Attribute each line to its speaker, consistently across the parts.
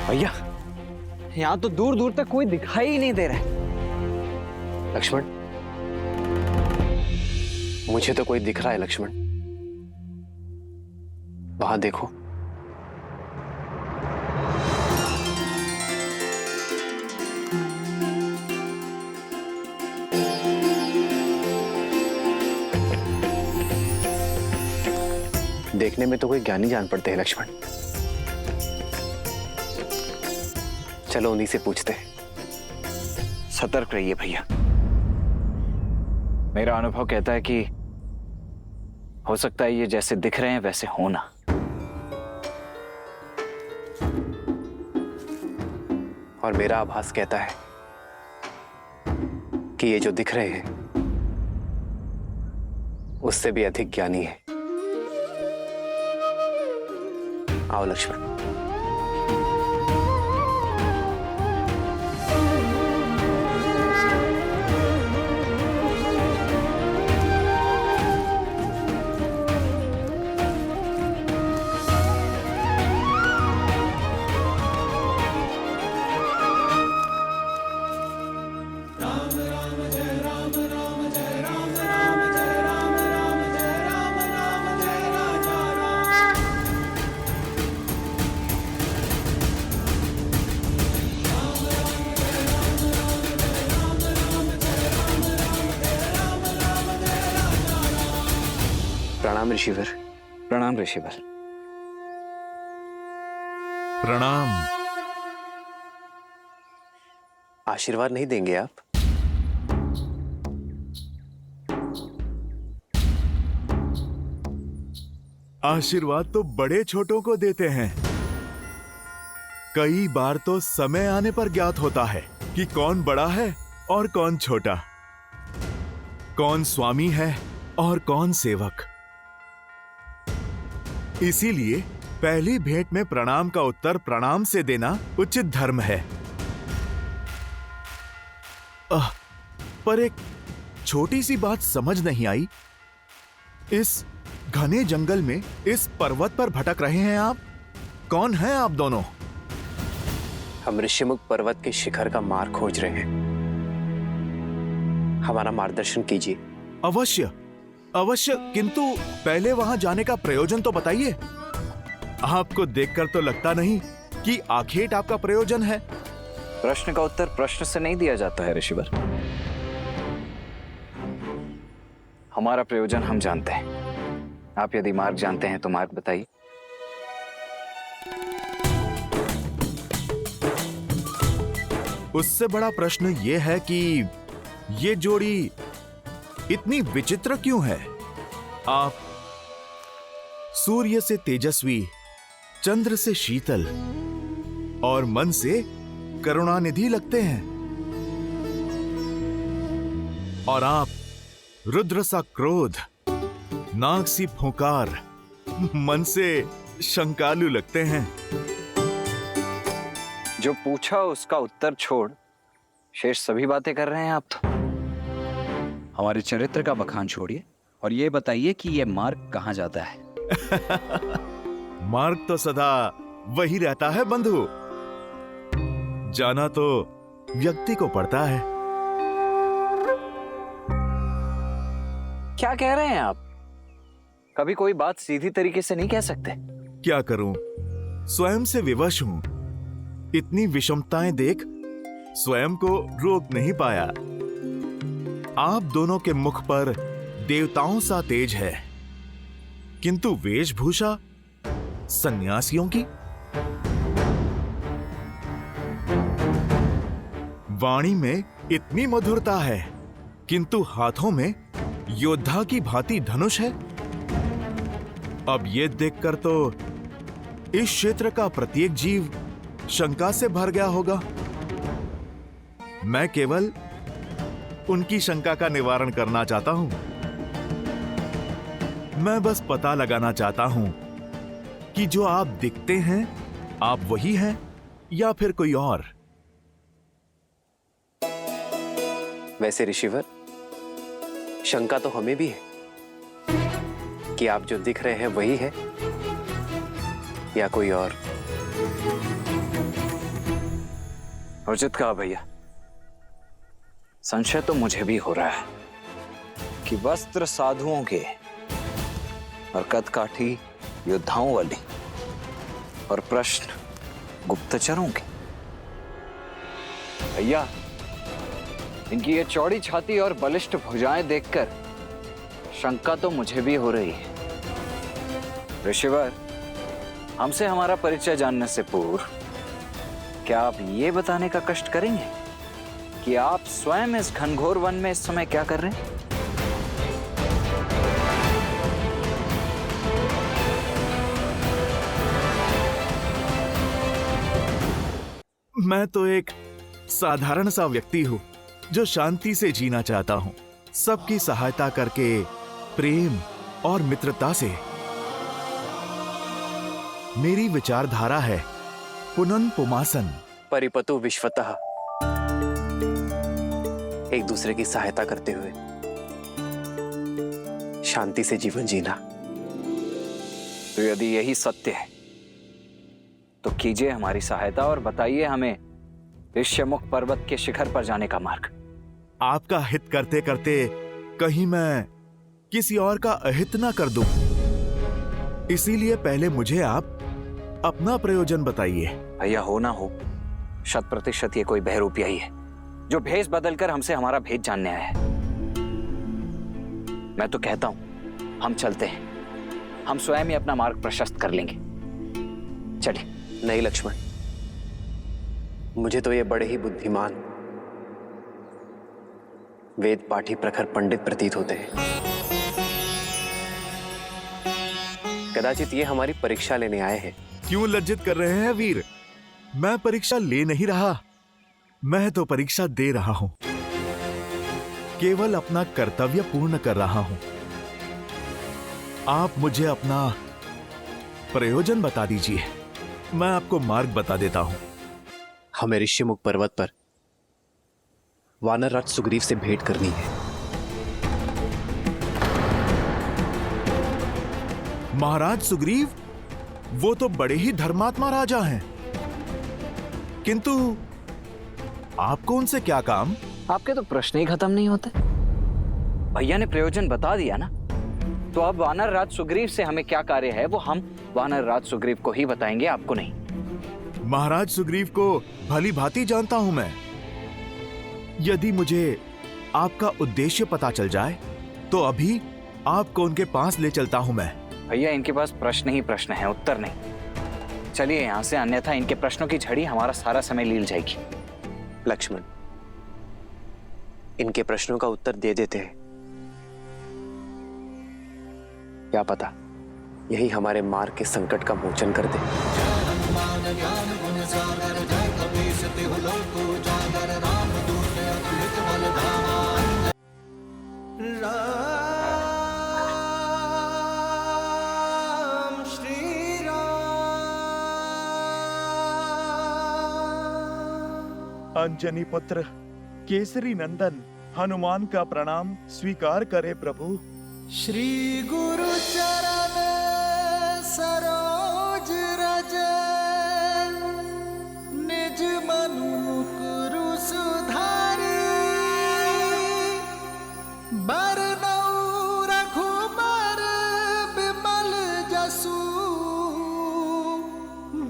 Speaker 1: भैया, यहाँ तो दूर दूर तक कोई दिखाई ही नहीं दे रहा है।
Speaker 2: लक्ष्मण, मुझे तो कोई दिख रहा है लक्ष्मण। वहां देखो। देखने में तो कोई ज्ञानी जान पड़ते हैं लक्ष्मण। चलो उन्हीं से पूछते हैं।
Speaker 1: सतर्क रहिए भैया। मेरा अनुभव कहता है कि हो सकता है ये जैसे दिख रहे हैं वैसे होना।
Speaker 2: और मेरा आभास कहता है कि ये जो दिख रहे हैं उससे भी अधिक ज्ञानी है। आओ लक्ष्मण। प्रणाम ऋषिवर।
Speaker 1: प्रणाम ऋषिवर।
Speaker 3: प्रणाम।
Speaker 2: आशीर्वाद नहीं देंगे आप?
Speaker 3: आशीर्वाद तो बड़े छोटों को देते हैं। कई बार तो समय आने पर ज्ञात होता है कि कौन बड़ा है और कौन छोटा, कौन स्वामी है और कौन सेवक। इसीलिए पहली भेंट में प्रणाम का उत्तर प्रणाम से देना उचित धर्म है। पर एक छोटी सी बात समझ नहीं आई। इस घने जंगल में इस पर्वत पर भटक रहे हैं आप। कौन हैं आप दोनों?
Speaker 2: हम ऋषिमुख पर्वत के शिखर का मार्ग खोज रहे हैं। हमारा मार्गदर्शन कीजिए।
Speaker 3: अवश्य अवश्य, किंतु पहले वहां जाने का प्रयोजन तो बताइए। आपको देखकर तो लगता नहीं कि आखेट आपका प्रयोजन है।
Speaker 1: प्रश्न का उत्तर प्रश्न से नहीं दिया जाता है ऋषिवर। हमारा प्रयोजन हम जानते हैं। आप यदि मार्ग जानते हैं तो मार्ग बताइए।
Speaker 3: उससे बड़ा प्रश्न यह है कि ये जोड़ी इतनी विचित्र क्यों है? आप सूर्य से तेजस्वी, चंद्र से शीतल और मन से करुणानिधि लगते हैं, और आप रुद्र सा क्रोध, नाग सी फुंकार, मन से शंकालु लगते हैं।
Speaker 1: जो पूछा उसका उत्तर छोड़ शेष सभी बातें कर रहे हैं आप तो। हमारे चरित्र का बखान छोड़िए और ये बताइए कि ये मार्ग कहाँ जाता है।
Speaker 3: मार्ग तो सदा वही रहता है बंधु। जाना तो व्यक्ति को पड़ता है।
Speaker 1: क्या कह रहे हैं आप? कभी कोई बात सीधी तरीके से नहीं कह सकते।
Speaker 3: क्या करूं, स्वयं से विवश हूं। इतनी विषमताएं देख स्वयं को रोक नहीं पाया। आप दोनों के मुख पर देवताओं सा तेज है, किंतु वेशभूषा सन्यासियों की। वाणी में इतनी मधुरता है, किंतु हाथों में योद्धा की भांति धनुष है। अब ये देखकर तो इस क्षेत्र का प्रत्येक जीव शंका से भर गया होगा। मैं केवल उनकी शंका का निवारण करना चाहता हूं। मैं बस पता लगाना चाहता हूं कि जो आप दिखते हैं, आप वही हैं या फिर कोई और।
Speaker 2: वैसे ऋषिवर, शंका तो हमें भी है कि आप जो दिख रहे हैं वही है या कोई और।
Speaker 1: उचित कहा भैया। संशय तो मुझे भी हो रहा है कि वस्त्र साधुओं के और कदकाठी योद्धाओं वाले और प्रश्न गुप्तचरों के। भैया, इनकी ये चौड़ी छाती और बलिष्ठ भुजाएं देखकर शंका तो मुझे भी हो रही है। ऋषिवर, हमसे हमारा परिचय जानने से पूर्व क्या आप ये बताने का कष्ट करेंगे कि आप स्वयं इस घनघोर वन में इस समय क्या कर रहे हैं?
Speaker 3: मैं तो एक साधारण सा व्यक्ति हूँ जो शांति से जीना चाहता हूँ, सबकी सहायता करके, प्रेम और मित्रता से। मेरी विचारधारा है पुनन पुमासन।
Speaker 2: परिपतु विश्वतः, एक दूसरे की सहायता करते हुए शांति से जीवन जीना।
Speaker 1: तो यदि यही सत्य है तो कीजिए हमारी सहायता और बताइए हमें ऋष्यमुख पर्वत के शिखर पर जाने का मार्ग।
Speaker 3: आपका हित करते करते कहीं मैं किसी और का अहित ना कर दूं, इसीलिए पहले मुझे आप अपना प्रयोजन बताइए।
Speaker 1: भैया, हो ना हो 100% ये कोई बहरूपिया ही है जो भेष बदलकर हमसे हमारा भेद जानने आया है। मैं तो कहता हूं हम चलते हैं, हम स्वयं ही अपना मार्ग प्रशस्त कर लेंगे। चलिए।
Speaker 2: नहीं लक्ष्मण, मुझे तो ये बड़े ही बुद्धिमान, वेद पाठी प्रखर पंडित प्रतीत होते हैं। कदाचित ये हमारी परीक्षा लेने आए हैं।
Speaker 3: क्यों लज्जित कर रहे हैं वीर? मैं परीक्षा ले नहीं रहा, मैं तो परीक्षा दे रहा हूं। केवल अपना कर्तव्य पूर्ण कर रहा हूं। आप मुझे अपना प्रयोजन बता दीजिए, मैं आपको मार्ग बता देता हूं।
Speaker 2: हमें ऋष्यमुख पर्वत पर वानरराज सुग्रीव से भेंट करनी है।
Speaker 3: महाराज सुग्रीव, वो तो बड़े ही धर्मात्मा राजा हैं, किंतु आपको उनसे क्या काम?
Speaker 1: आपके तो प्रश्न ही खत्म नहीं होते। भैया ने प्रयोजन बता दिया ना, तो अब वानर राज सुग्रीव से हमें क्या कार्य है वो हम वानर राज सुग्रीव को ही बताएंगे, आपको नहीं।
Speaker 3: महाराज सुग्रीव को भली भांति जानता हूं मैं। यदि मुझे आपका उद्देश्य पता चल जाए तो अभी आपको उनके पास ले चलता हूं मैं।
Speaker 1: भैया, इनके पास प्रश्न ही प्रश्न है, उत्तर नहीं। चलिए यहां से, अन्यथा इनके प्रश्नों की झड़ी हमारा सारा समय लील जाएगी।
Speaker 2: लक्ष्मण, इनके प्रश्नों का उत्तर दे देते हैं, क्या पता यही हमारे मार्ग के संकट का मोचन कर दे।
Speaker 4: अंजनी पुत्र केसरी नंदन हनुमान का प्रणाम स्वीकार करे प्रभु।
Speaker 5: श्री गुरु चरण सरोज रज निज मनु मुकुरु सुधारी बरनऊ रघुबर बिमल जसु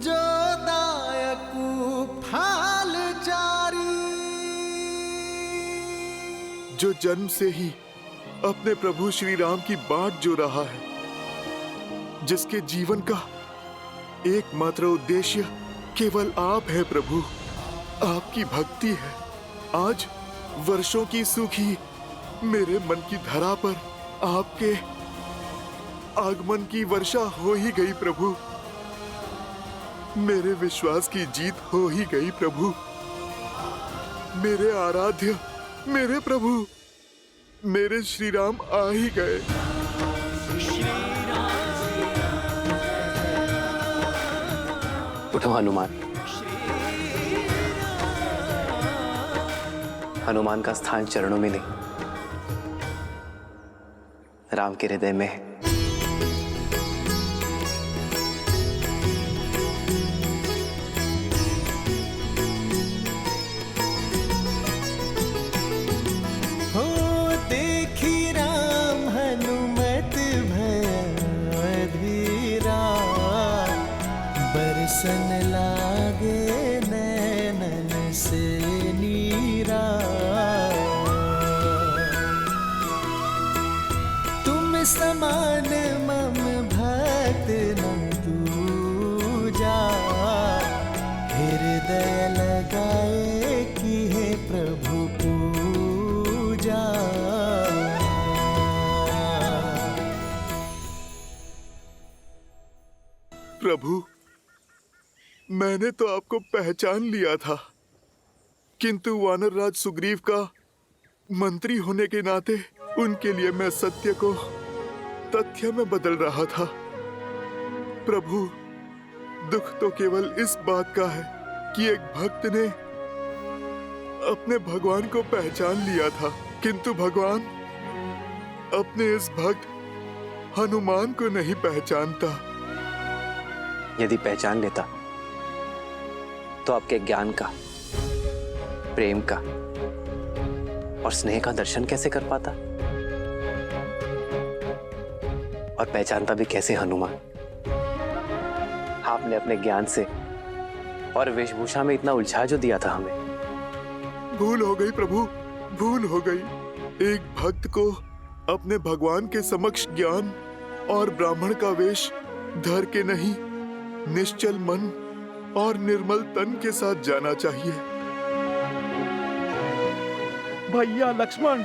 Speaker 5: जो दायकु फाल चारी।
Speaker 3: जो जन्म से ही अपने प्रभु श्री राम की बाट जो रहा है, जिसके जीवन का एकमात्र उद्देश्य केवल आप है प्रभु, आपकी भक्ति है। आज वर्षों की सूखी मेरे मन की धरा पर आपके आगमन की वर्षा हो ही गई प्रभु। मेरे विश्वास की जीत हो ही गई प्रभु। मेरे आराध्य, मेरे प्रभु, मेरे श्री राम आ ही गए।
Speaker 2: उठो हनुमान। हनुमान का स्थान चरणों में नहीं, राम के हृदय में है।
Speaker 5: ऐसन लागे नैनन से नीरा। तुम समान मम भक्त न दूजा, हृदय लगाए कि हे प्रभु पूजा।
Speaker 3: प्रभु, मैंने तो आपको पहचान लिया था, किंतु वानर राज सुग्रीव का मंत्री होने के नाते उनके लिए मैं सत्य को तथ्य में बदल रहा था। प्रभु, दुख तो केवल इस बात का है कि एक भक्त ने अपने भगवान को पहचान लिया था, किंतु भगवान अपने इस भक्त हनुमान को नहीं पहचानता।
Speaker 2: यदि पहचान लेता तो आपके ज्ञान का, प्रेम का और स्नेह का दर्शन कैसे कर पाता, और पहचानता भी कैसे हनुमान। आपने अपने ज्ञान से और वेशभूषा में इतना उलझा जो दिया था हमें।
Speaker 3: भूल हो गई प्रभु, भूल हो गई। एक भक्त को अपने भगवान के समक्ष ज्ञान और ब्राह्मण का वेश धर के नहीं, निश्चल मन और निर्मल तन के साथ जाना चाहिए।
Speaker 4: भैया लक्ष्मण,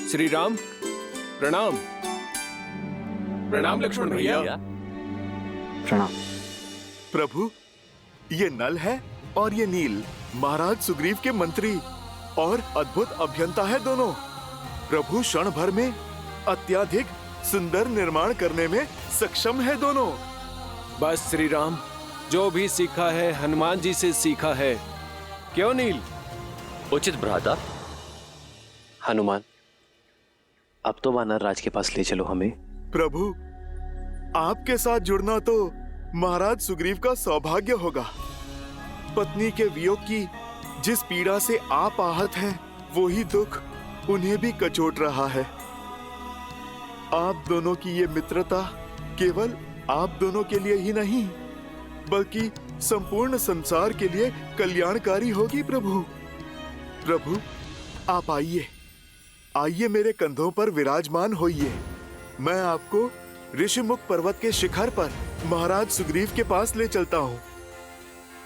Speaker 6: श्री राम, प्रणाम। प्रणाम लक्ष्मण भैया।
Speaker 1: प्रणाम।
Speaker 3: प्रभु, ये नल है और ये नील महाराज सुग्रीव के मंत्री और अद्भुत अभियंता है दोनों। प्रभु क्षण भर में अत्यधिक सुंदर निर्माण करने में सक्षम है दोनों।
Speaker 6: बस श्री राम, जो भी सीखा है हनुमान जी से सीखा है, क्यों नील?
Speaker 2: उचित भ्राता। हनुमान, अब तो वानर राज के पास ले चलो हमें।
Speaker 3: प्रभु, आपके साथ जुड़ना तो महाराज सुग्रीव का सौभाग्य होगा। पत्नी के वियोग की जिस पीड़ा से आप आहत हैं, वो ही दुख उन्हें भी कचोट रहा है। आप दोनों की ये मित्रता केवल आप दोनों के लिए ही नहीं, बल्कि संपूर्ण संसार के लिए कल्याणकारी होगी। प्रभु, प्रभु, आप आइए, आइए मेरे कंधों पर विराजमान होइए। मैं आपको ऋषिमुख पर्वत के शिखर पर महाराज सुग्रीव के पास ले चलता हूँ।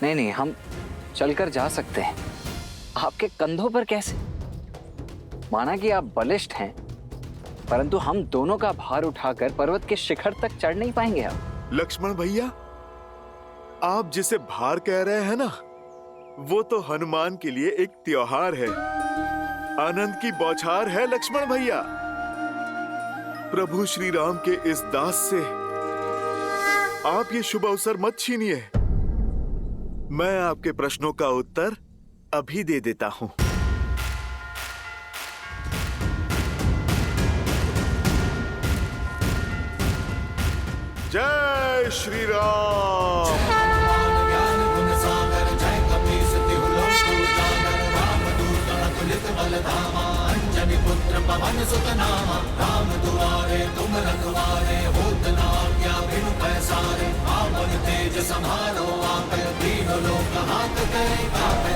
Speaker 1: नहीं नहीं, हम चलकर जा सकते हैं। आपके कंधों पर कैसे? माना कि आप बलिष्ठ हैं, परंतु हम दोनों का भार उठाकर पर्वत के शिखर तक चढ़ नहीं पाएंगे आप।
Speaker 3: लक्ष्मण भैया, आप जिसे भार कह रहे हैं ना, वो तो हनुमान के लिए एक त्योहार है, आनंद की बौछार है। लक्ष्मण भैया, प्रभु श्री राम के इस दास से आप ये शुभ अवसर मत छीनिए। मैं आपके प्रश्नों का उत्तर अभी दे देता हूँ। जय श्री राम।
Speaker 5: पवन सुत नामा, राम दुआरे तुम रखवारे, होत न आज्ञा बिनु पैसारे, आपन तेज समारो आपे, तीनों लोक हाथ करे कापे।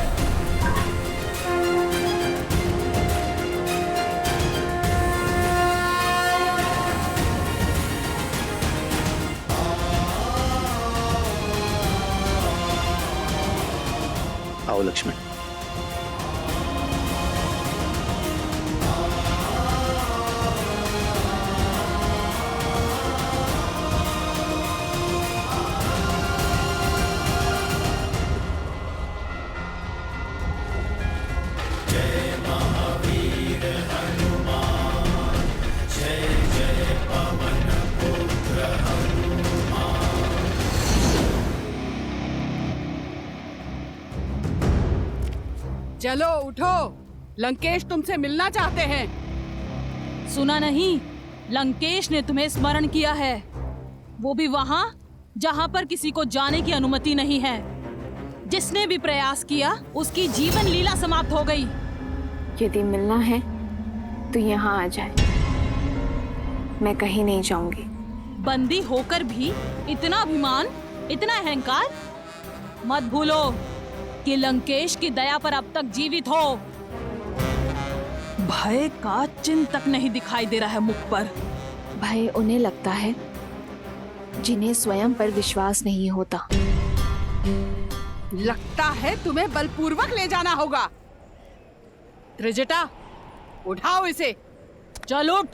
Speaker 2: आओ लक्ष्मण।
Speaker 7: चलो उठो, लंकेश तुमसे मिलना चाहते हैं।
Speaker 8: सुना नहीं,
Speaker 7: लंकेश ने तुम्हें स्मरण किया है, वो भी वहां जहां पर किसी को जाने की अनुमति नहीं है। जिसने भी प्रयास किया उसकी जीवन लीला समाप्त हो गई।
Speaker 8: यदि मिलना है तो यहाँ आ जाए, मैं कहीं नहीं जाऊंगी।
Speaker 7: बंदी होकर भी इतना अभिमान, इतना अहंकार। मत भूलो कि लंकेश की दया पर अब तक जीवित हो। भय का चिन्ह तक नहीं दिखाई दे रहा है मुख पर।
Speaker 8: भय उन्हें लगता है जिन्हें स्वयं पर विश्वास नहीं होता।
Speaker 9: लगता है तुम्हें बलपूर्वक ले जाना होगा। त्रिजटा, उठाओ इसे।
Speaker 7: चल उठ।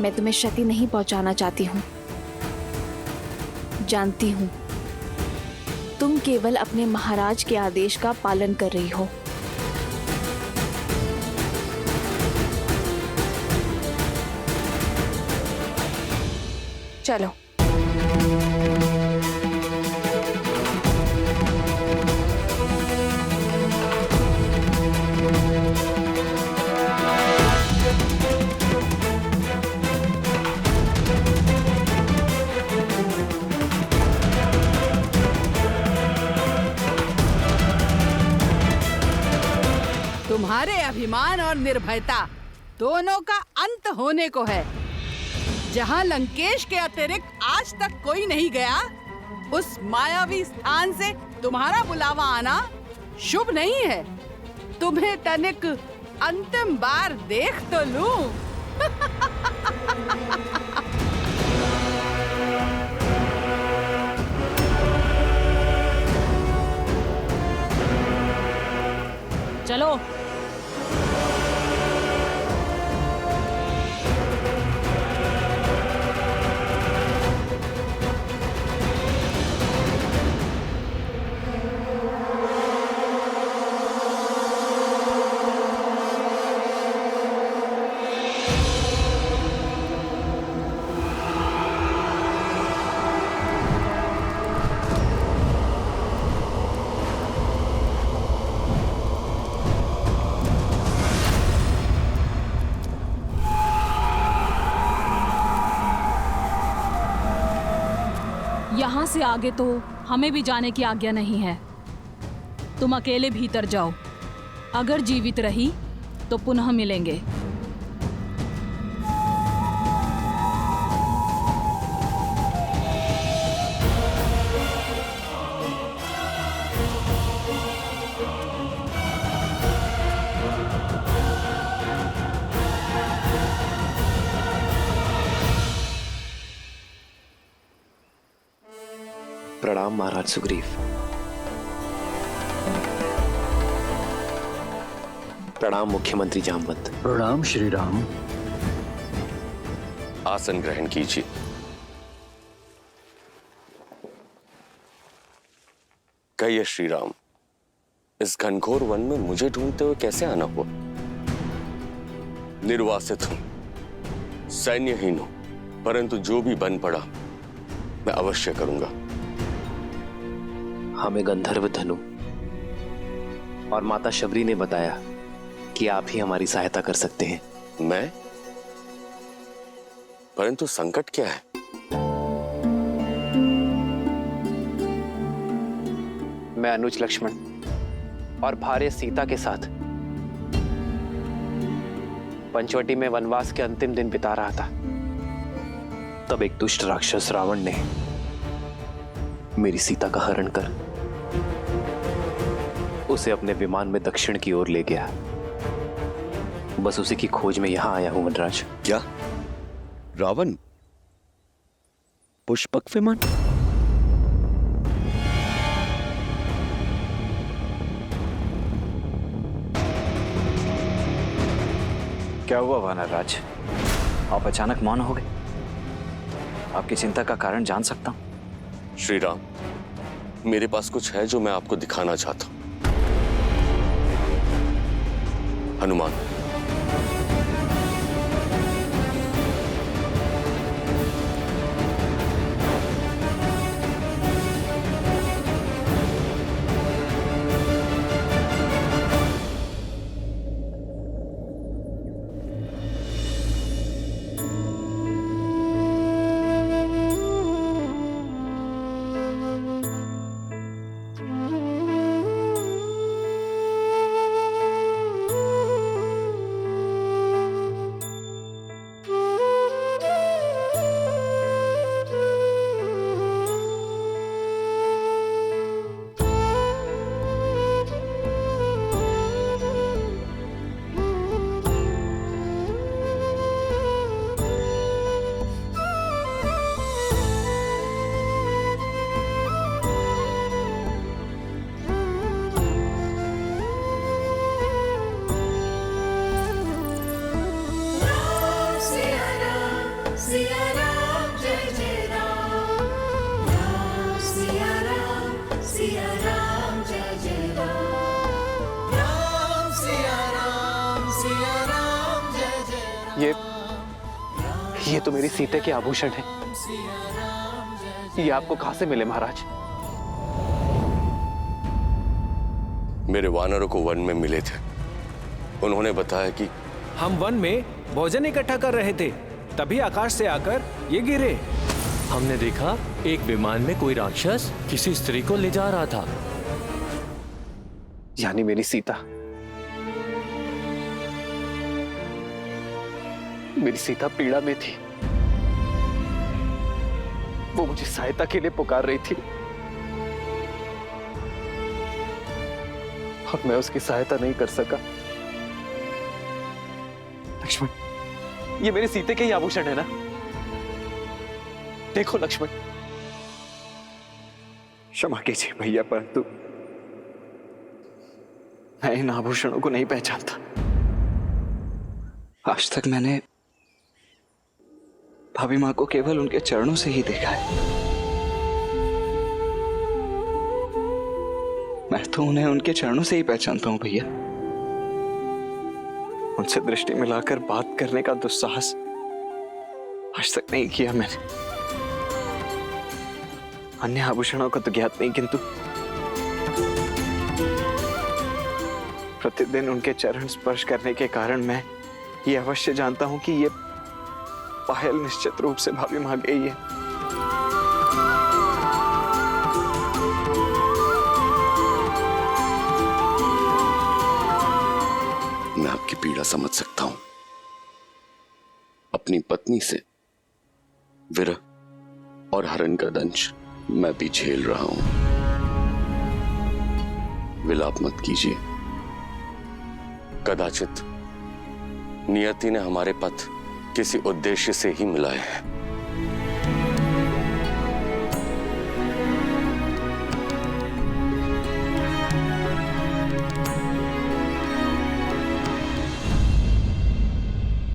Speaker 8: मैं तुम्हें क्षति नहीं पहुंचाना चाहती हूँ। जानती हूँ तुम केवल अपने महाराज के आदेश का पालन कर रही हो। चलो।
Speaker 9: तुम्हारे अभिमान और निर्भयता दोनों का अंत होने को है। जहां लंकेश के अतिरिक्त आज तक कोई नहीं गया, उस मायावी स्थान से तुम्हारा बुलावा आना शुभ नहीं है। तुम्हें तनिक अंतिम बार देख तो लूं।
Speaker 7: चलो। यहाँ से आगे तो हमें भी जाने की आज्ञा नहीं है। तुम अकेले भीतर जाओ। अगर जीवित रही तो पुनः मिलेंगे।
Speaker 2: प्रणाम महाराज सुग्रीव। प्रणाम मुख्यमंत्री जामवंत।
Speaker 10: प्रणाम श्री राम।
Speaker 11: आसन ग्रहण कीजिए। कहिए श्री राम, इस घनघोर वन में मुझे ढूंढते हुए कैसे आना हुआ? निर्वासित हूं, सैन्यहीन हूं, परंतु जो भी बन पड़ा मैं अवश्य करूंगा।
Speaker 2: हमें गंधर्व धनु और माता शबरी ने बताया कि आप ही हमारी सहायता कर सकते हैं।
Speaker 11: मैं? परंतु संकट क्या है?
Speaker 2: मैं अनुज लक्ष्मण और भार्य सीता के साथ पंचवटी में वनवास के अंतिम दिन बिता रहा था। तब एक दुष्ट राक्षस रावण ने मेरी सीता का हरण कर उसे अपने विमान में दक्षिण की ओर ले गया। बस उसी की खोज में यहां आया हूं वनराज।
Speaker 11: क्या? रावण? पुष्पक विमान?
Speaker 1: क्या हुआ वानरराज? आप अचानक मौन हो गए। आपकी चिंता का कारण जान सकता हूं?
Speaker 11: श्री राम, मेरे पास कुछ है जो मैं आपको दिखाना चाहता हूं। हनुमान,
Speaker 2: तो मेरी सीते के आभूषण हैं। ये आपको कहां से मिले महाराज?
Speaker 11: मेरे वानरों को वन में मिले थे। उन्होंने बताया कि
Speaker 6: हम वन में भोजन इकट्ठा कर रहे थे, तभी आकाश से आकर ये गिरे।
Speaker 10: हमने देखा एक विमान में कोई राक्षस किसी स्त्री को ले जा रहा था।
Speaker 2: यानी मेरी सीता, मेरी सीता पीड़ा में थी। वो मुझे सहायता के लिए पुकार रही थी और मैं उसकी सहायता नहीं कर सका। लक्ष्मण, ये मेरे सीते के ही आभूषण है ना? देखो लक्ष्मण।
Speaker 1: क्षमा कीजिए भैया, परंतु मैं इन आभूषणों को नहीं पहचानता। आज तक मैंने भाभी मां को केवल उनके चरणों से ही देखा है। मैं तो उन्हें उनके चरणों से ही पहचानता हूं भैया। उनसे दृष्टि मिलाकर बात करने का दुस्साहस आज तक नहीं किया मैंने। अन्य आभूषणों का तो ज्ञात नहीं, किंतु प्रतिदिन उनके चरण स्पर्श करने के कारण मैं ये अवश्य जानता हूं कि ये पायल निश्चित रूप से भाभी मां गई है।
Speaker 11: मैं आपकी पीड़ा समझ सकता हूं। अपनी पत्नी से विरह और हरण का दंश मैं भी झेल रहा हूं। विलाप मत कीजिए। कदाचित नियति ने हमारे पथ किसी उद्देश्य से ही मिलाए हैं।